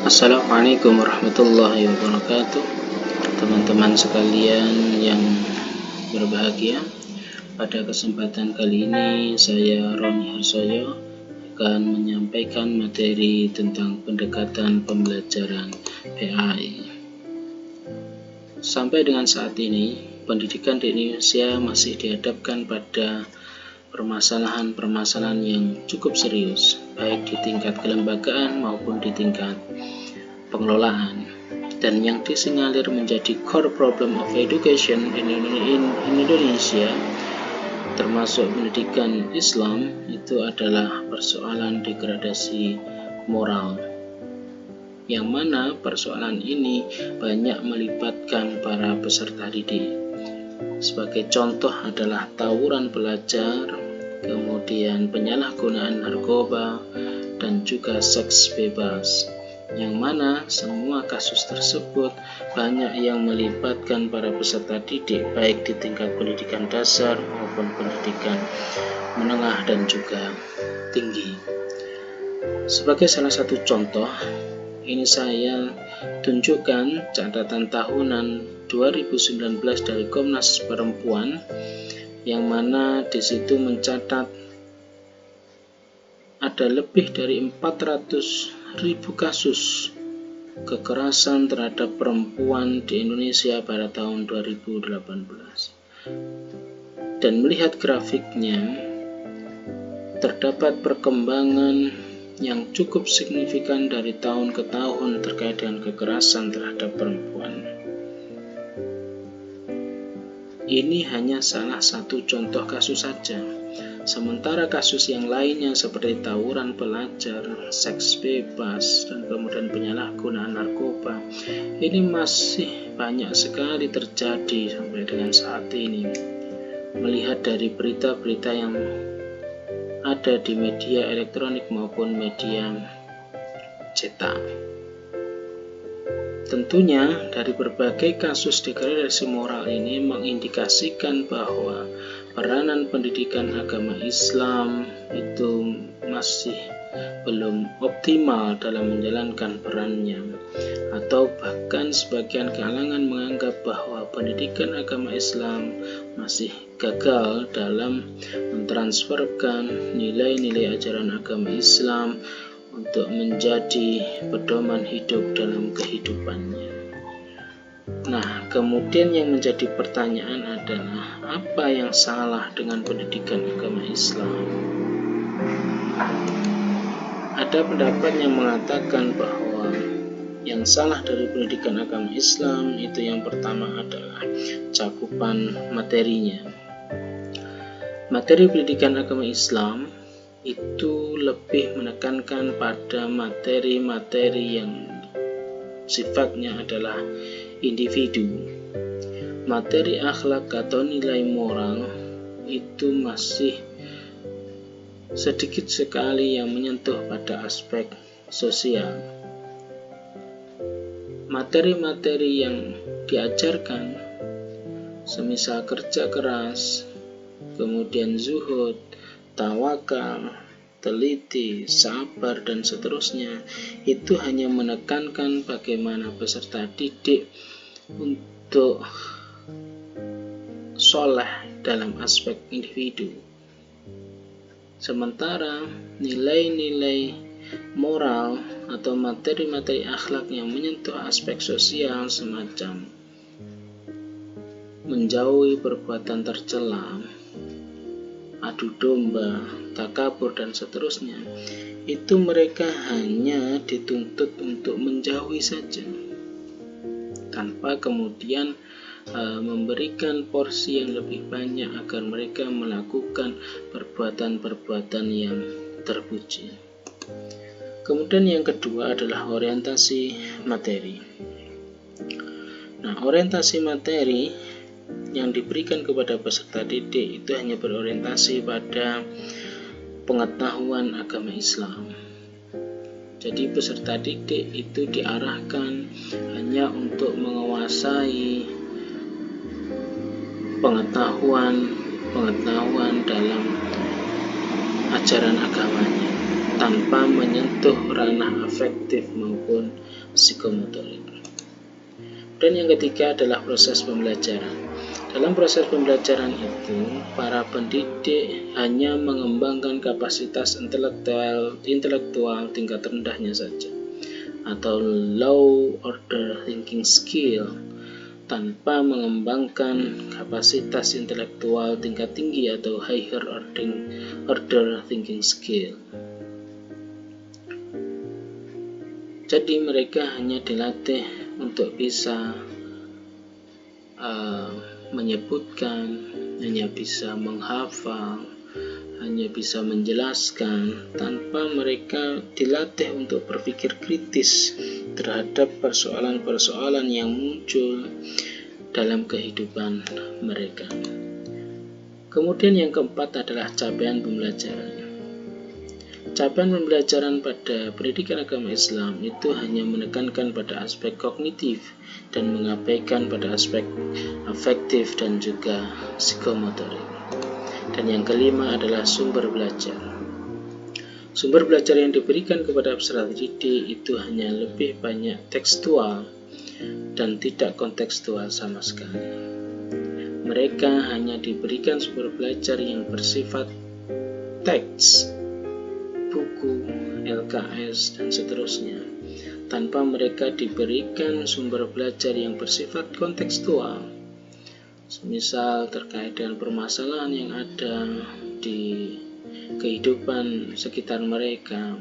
Assalamualaikum warahmatullahi wabarakatuh. Teman-teman sekalian yang berbahagia, pada kesempatan kali ini saya Roni Harsoyo akan menyampaikan materi tentang pendekatan pembelajaran PAI. Sampai dengan saat ini, pendidikan di Indonesia masih dihadapkan pada permasalahan-permasalahan yang cukup serius, baik di tingkat kelembagaan maupun di tingkat pengelolaan, dan yang disinyalir menjadi core problem of education in Indonesia, termasuk pendidikan Islam, itu adalah persoalan degradasi moral, yang mana persoalan ini banyak melibatkan para peserta didik. Sebagai contoh adalah tawuran pelajar, kemudian penyalahgunaan narkoba, dan juga seks bebas, yang mana semua kasus tersebut banyak yang melibatkan para peserta didik, baik di tingkat pendidikan dasar maupun pendidikan menengah dan juga tinggi. Sebagai salah satu contoh, ini saya tunjukkan catatan tahunan 2019 dari Komnas Perempuan, yang mana di situ mencatat ada lebih dari 400.000 kasus kekerasan terhadap perempuan di Indonesia pada tahun 2018. Dan melihat grafiknya, terdapat perkembangan yang cukup signifikan dari tahun ke tahun terkait dengan kekerasan terhadap perempuan. Ini hanya salah satu contoh kasus saja. Sementara kasus yang lainnya seperti tawuran pelajar, seks bebas, dan kemudian penyalahgunaan narkoba, ini masih banyak sekali terjadi sampai dengan saat ini. Melihat dari berita-berita yang ada di media elektronik maupun media cetak. Tentunya dari berbagai kasus degradasi moral ini mengindikasikan bahwa peranan pendidikan agama Islam itu masih belum optimal dalam menjalankan perannya, atau bahkan sebagian kalangan menganggap bahwa pendidikan agama Islam masih gagal dalam mentransferkan nilai-nilai ajaran agama Islam untuk menjadi pedoman hidup dalam kehidupannya. Nah, kemudian yang menjadi pertanyaan adalah, apa yang salah dengan pendidikan agama Islam? Ada pendapat yang mengatakan bahwa yang salah dari pendidikan agama Islam itu yang pertama adalah cakupan materinya. Materi pendidikan agama Islam itu lebih menekankan pada materi-materi yang sifatnya adalah individu. Materi akhlak atau nilai moral itu masih sedikit sekali yang menyentuh pada aspek sosial. Materi-materi yang diajarkan semisal kerja keras, kemudian zuhud, tawakal, teliti, sabar, dan seterusnya, itu hanya menekankan bagaimana peserta didik untuk soleh dalam aspek individu. Sementara nilai-nilai moral atau materi-materi akhlak yang menyentuh aspek sosial semacam menjauhi perbuatan tercela, adu domba, takabur, dan seterusnya, itu mereka hanya dituntut untuk menjauhi saja, tanpa kemudian memberikan porsi yang lebih banyak agar mereka melakukan perbuatan-perbuatan yang terpuji. Kemudian yang kedua adalah orientasi materi. Nah, orientasi materi yang diberikan kepada peserta didik itu hanya berorientasi pada pengetahuan agama Islam. Jadi peserta didik itu diarahkan hanya untuk menguasai pengetahuan dalam ajaran agamanya. tanpa menyentuh ranah afektif maupun psikomotorik. Dan yang ketiga adalah proses pembelajaran. Dalam proses pembelajaran itu, para pendidik hanya mengembangkan kapasitas intelektual tingkat rendahnya saja, atau low order thinking skill, tanpa mengembangkan kapasitas intelektual tingkat tinggi atau higher order thinking skill. Jadi mereka hanya dilatih untuk bisa menyebutkan, hanya bisa menghafal, hanya bisa menjelaskan, tanpa mereka dilatih untuk berpikir kritis terhadap persoalan-persoalan yang muncul dalam kehidupan mereka. Kemudian yang keempat adalah capaian pembelajaran. Capaian pembelajaran pada pendidikan agama Islam itu hanya menekankan pada aspek kognitif dan mengabaikan pada aspek afektif dan juga psikomotorik. Dan yang kelima adalah sumber belajar. Sumber belajar yang diberikan kepada peserta didik itu hanya lebih banyak tekstual dan tidak kontekstual sama sekali. Mereka hanya diberikan sumber belajar yang bersifat teks, buku, LKS, dan seterusnya, tanpa mereka diberikan sumber belajar yang bersifat kontekstual, semisal terkait dengan permasalahan yang ada di kehidupan sekitar mereka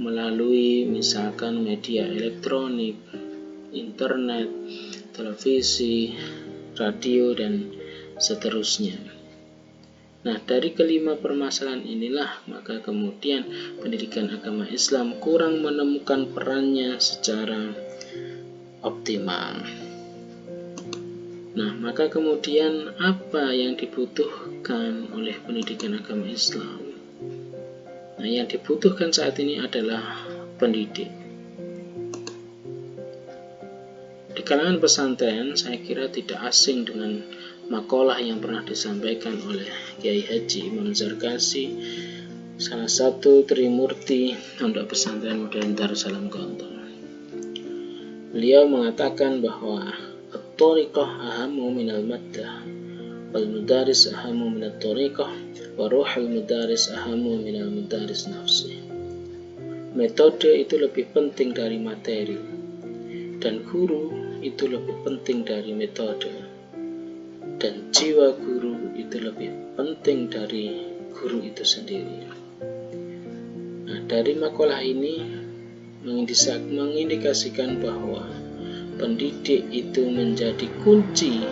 melalui misalkan media elektronik, internet, televisi, radio, dan seterusnya. Nah, dari kelima permasalahan inilah maka kemudian pendidikan agama Islam kurang menemukan perannya secara optimal. Nah, maka kemudian apa yang dibutuhkan oleh pendidikan agama Islam? Nah, yang dibutuhkan saat ini adalah pendidik. Di kalangan pesantren, saya kira tidak asing dengan makalah yang pernah disampaikan oleh Kiai Haji Imam Zarkasi, salah satu trimurti Pondok Pesantren Modern Darussalam Gontor. Beliau mengatakan bahwa at-thariqah ahammu minal maddah, wal mudaris ahammu minat thariqah, wa ruhul mudaris ahammu minal mudaris nafsi. Metode itu lebih penting dari materi, dan guru itu lebih penting dari metode, dan jiwa guru itu lebih penting dari guru itu sendiri. Nah, dari makalah ini mengindikasikan bahwa pendidik itu menjadi kunci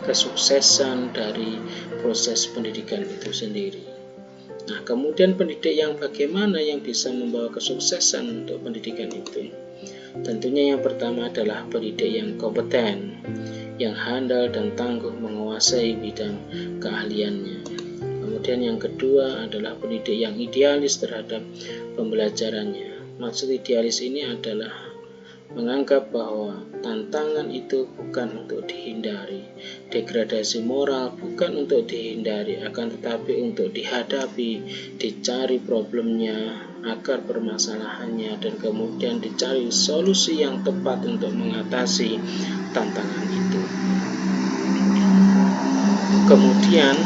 kesuksesan dari proses pendidikan itu sendiri. Nah, kemudian pendidik yang bagaimana yang bisa membawa kesuksesan untuk pendidikan itu? Tentunya yang pertama adalah pendidik yang kompeten, yang handal dan tangguh menguasai bidang keahliannya. Kemudian yang kedua adalah pendidik yang idealis terhadap pembelajarannya. Maksud idealis ini adalah menganggap bahwa tantangan itu bukan untuk dihindari, degradasi moral bukan untuk dihindari, akan tetapi untuk dihadapi, dicari problemnya, akar permasalahannya, dan kemudian dicari solusi yang tepat untuk mengatasi tantangan itu. Kemudian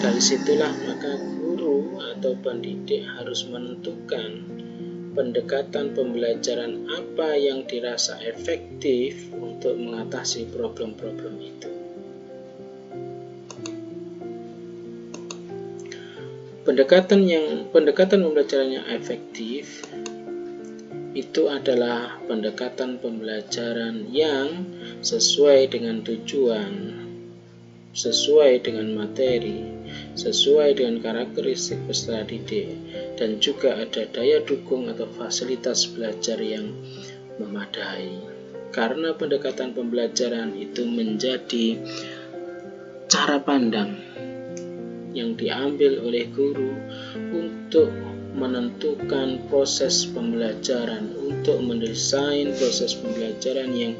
dari situlah maka guru atau pendidik harus menentukan pendekatan pembelajaran apa yang dirasa efektif untuk mengatasi problem-problem itu. Pendekatan pembelajaran yang efektif itu adalah pendekatan pembelajaran yang sesuai dengan tujuan, sesuai dengan materi, sesuai dengan karakteristik peserta didik, dan juga ada daya dukung atau fasilitas belajar yang memadai. Karena pendekatan pembelajaran itu menjadi cara pandang yang diambil oleh guru untuk menentukan proses pembelajaran, untuk mendesain proses pembelajaran yang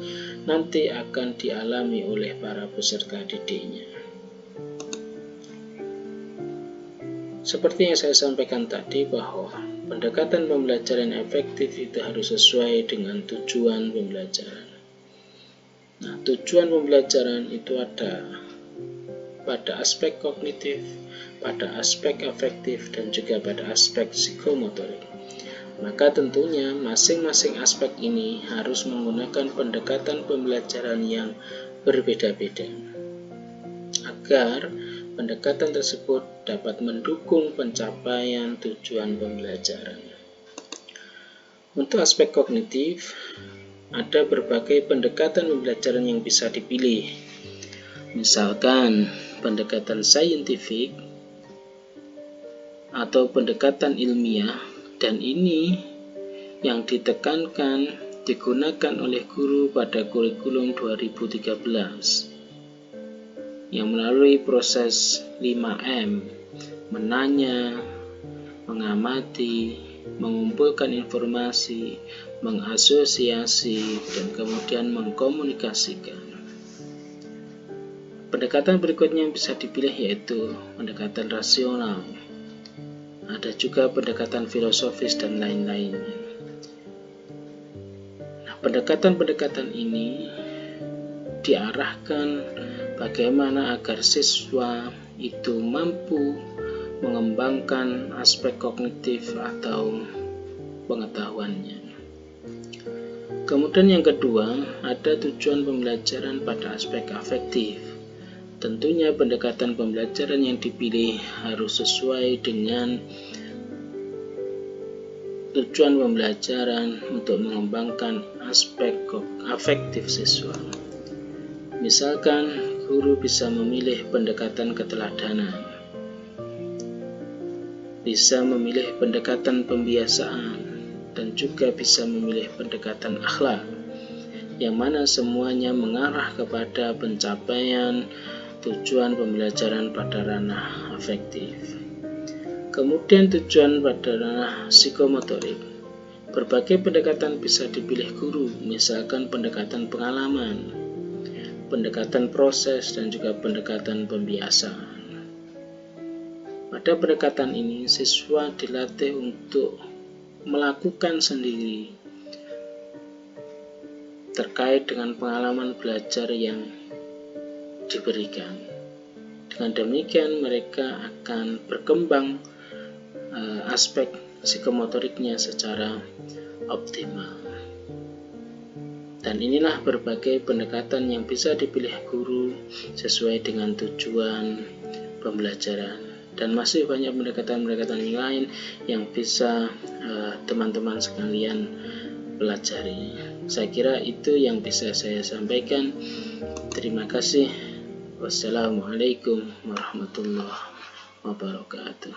nanti akan dialami oleh para peserta didiknya. Seperti yang saya sampaikan tadi bahwa pendekatan pembelajaran efektif itu harus sesuai dengan tujuan pembelajaran. Nah, tujuan pembelajaran itu ada pada aspek kognitif, pada aspek afektif, dan juga pada aspek psikomotorik. Maka tentunya masing-masing aspek ini harus menggunakan pendekatan pembelajaran yang berbeda-beda agar pendekatan tersebut dapat mendukung pencapaian tujuan pembelajaran. Untuk aspek kognitif, ada berbagai pendekatan pembelajaran yang bisa dipilih. Misalkan pendekatan saintifik atau pendekatan ilmiah, dan ini yang ditekankan digunakan oleh guru pada kurikulum 2013 yang melalui proses 5M, menanya, mengamati, mengumpulkan informasi, mengasosiasi, dan kemudian mengkomunikasikan. Pendekatan berikutnya yang bisa dipilih yaitu pendekatan rasional. Ada juga pendekatan filosofis dan lain-lainnya. Nah, pendekatan-pendekatan ini diarahkan bagaimana agar siswa itu mampu mengembangkan aspek kognitif atau pengetahuannya. Kemudian yang kedua, ada tujuan pembelajaran pada aspek afektif. Tentunya pendekatan pembelajaran yang dipilih harus sesuai dengan tujuan pembelajaran untuk mengembangkan aspek afektif siswa. Misalkan, guru bisa memilih pendekatan keteladanan, bisa memilih pendekatan pembiasaan, dan juga bisa memilih pendekatan akhlak, yang mana semuanya mengarah kepada pencapaian tujuan pembelajaran pada ranah afektif. Kemudian tujuan pada ranah psikomotorik. Berbagai pendekatan bisa dipilih guru, misalkan pendekatan pengalaman, pendekatan proses, dan juga pendekatan pembiasaan. Pada pendekatan ini, siswa dilatih untuk melakukan sendiri terkait dengan pengalaman belajar yang diberikan. Dengan demikian mereka akan berkembang aspek psikomotoriknya secara optimal. Dan inilah berbagai pendekatan yang bisa dipilih guru sesuai dengan tujuan pembelajaran. Dan masih banyak pendekatan-pendekatan yang lain yang bisa teman-teman sekalian pelajari. Saya kira itu yang bisa saya sampaikan. Terima kasih. Wassalamualaikum warahmatullahi wabarakatuh.